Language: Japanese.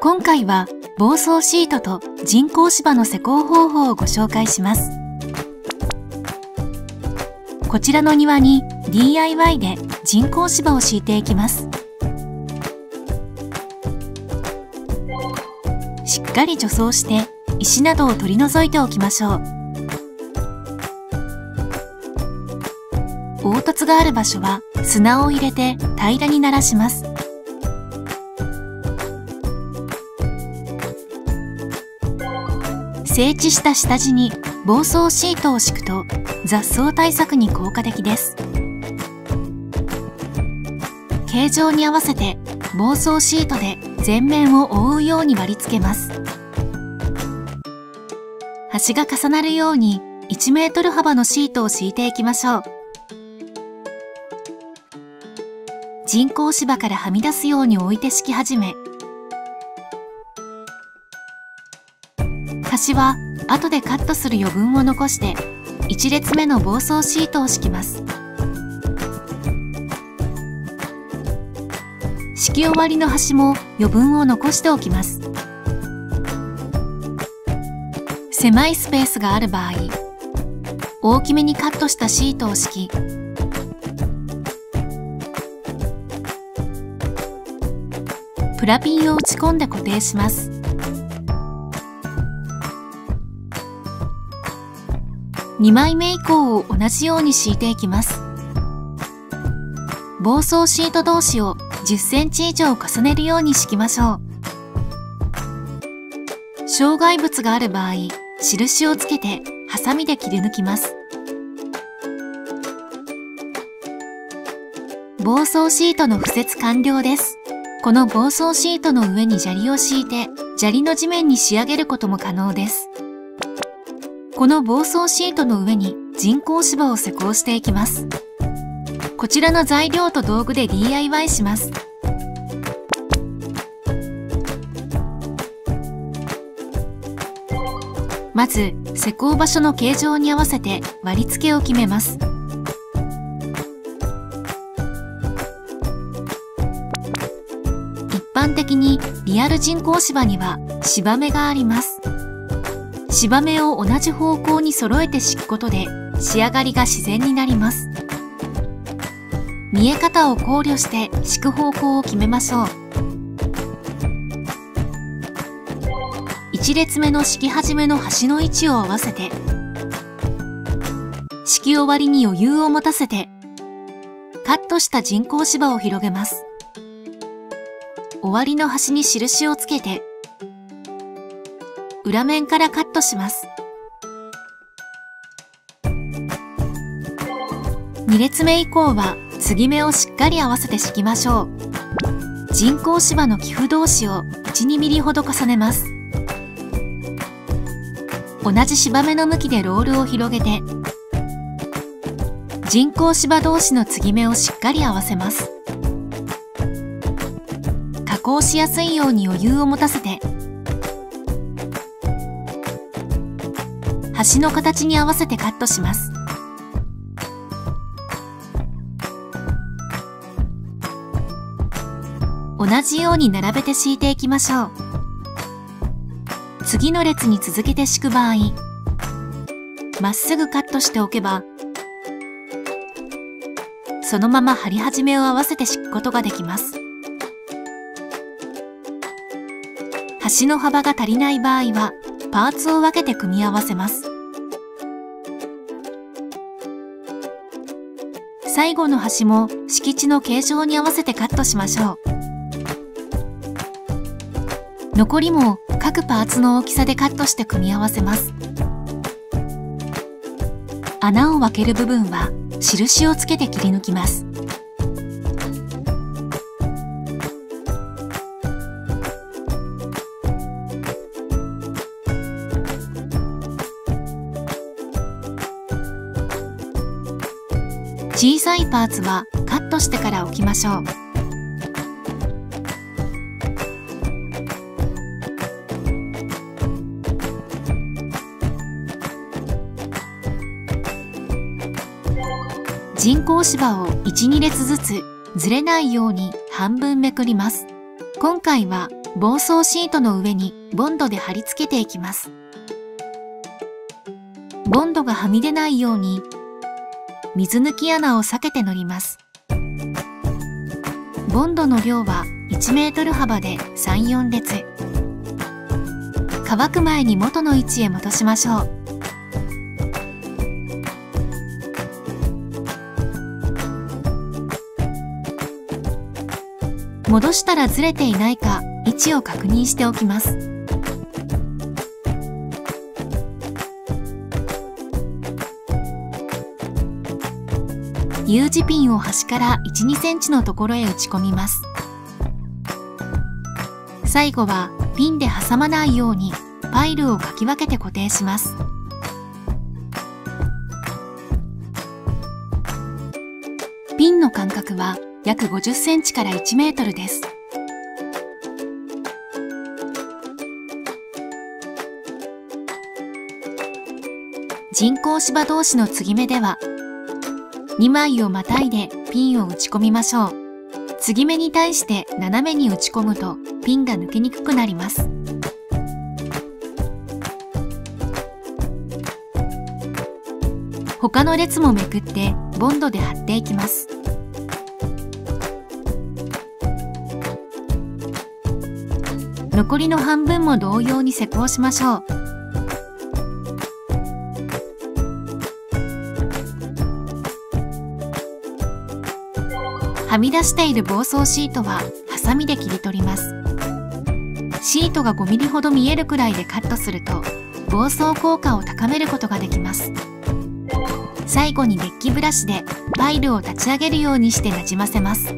今回は防草シートと人工芝の施工方法をご紹介します。こちらの庭に DIY で人工芝を敷いていきます。しっかり除草して石などを取り除いておきましょう。凹凸がある場所は砂を入れて平らにならします。整地した下地に防草シートを敷くと雑草対策に効果的です。形状に合わせて防草シートで全面を覆うように割り付けます。端が重なるように1メートル幅のシートを敷いていきましょう。人工芝からはみ出すように置いて敷き始め、端は後でカットする余分を残して1列目の防草シートを敷きます。敷き終わりの端も余分を残しておきます。狭いスペースがある場合、大きめにカットしたシートを敷き、プラピンを打ち込んで固定します。2枚目以降を同じように敷いていきます。防草シート同士を10センチ以上重ねるように敷きましょう。障害物がある場合、印をつけてハサミで切り抜きます。防草シートの敷設完了です。この防草シートの上に砂利を敷いて、砂利の地面に仕上げることも可能です。この防草シートの上に人工芝を施工していきます。こちらの材料と道具で DIY します。まず、施工場所の形状に合わせて割り付けを決めます。一般的にリアル人工芝には芝目があります。芝目を同じ方向に揃えて敷くことで仕上がりが自然になります。見え方を考慮して敷く方向を決めましょう。1列目の敷き始めの端の位置を合わせて、敷き終わりに余裕を持たせて、カットした人工芝を広げます。終わりの端に印をつけて、裏面からカットします。2列目以降は継ぎ目をしっかり合わせて敷きましょう。人工芝の寄付同士を 1、2 ミリほど重ねます。同じ芝目の向きでロールを広げて、人工芝同士の継ぎ目をしっかり合わせます。加工しやすいように余裕を持たせて、端の形に合わせてカットします。同じように並べて敷いていきましょう。次の列に続けて敷く場合、まっすぐカットしておけば、そのまま張り始めを合わせて敷くことができます。端の幅が足りない場合は、パーツを分けて組み合わせます。最後の端も敷地の形状に合わせてカットしましょう。残りも各パーツの大きさでカットして組み合わせます。穴を開ける部分は印をつけて切り抜きます。小さいパーツはカットしてから置きましょう。人工芝を1、2列ずつずれないように半分めくります。今回は防草シートの上にボンドで貼り付けていきます。ボンドがはみ出ないように水抜き穴を避けて塗ります。ボンドの量は1メートル幅で3、4列。乾く前に元の位置へ戻しましょう。戻したらずれていないか位置を確認しておきます。U 字ピンを端から1、2センチのところへ打ち込みます。最後はピンで挟まないようにパイルをかき分けて固定します。ピンの間隔は約50センチから1メートルです。人工芝同士の継ぎ目では2枚をまたいでピンを打ち込みましょう。継ぎ目に対して斜めに打ち込むとピンが抜けにくくなります。他の列もめくってボンドで貼っていきます。残りの半分も同様に施工しましょう。はみ出している防草シートはハサミで切り取ります。シートが5ミリほど見えるくらいでカットすると防草効果を高めることができます。最後にデッキブラシでパイルを立ち上げるようにしてなじませます。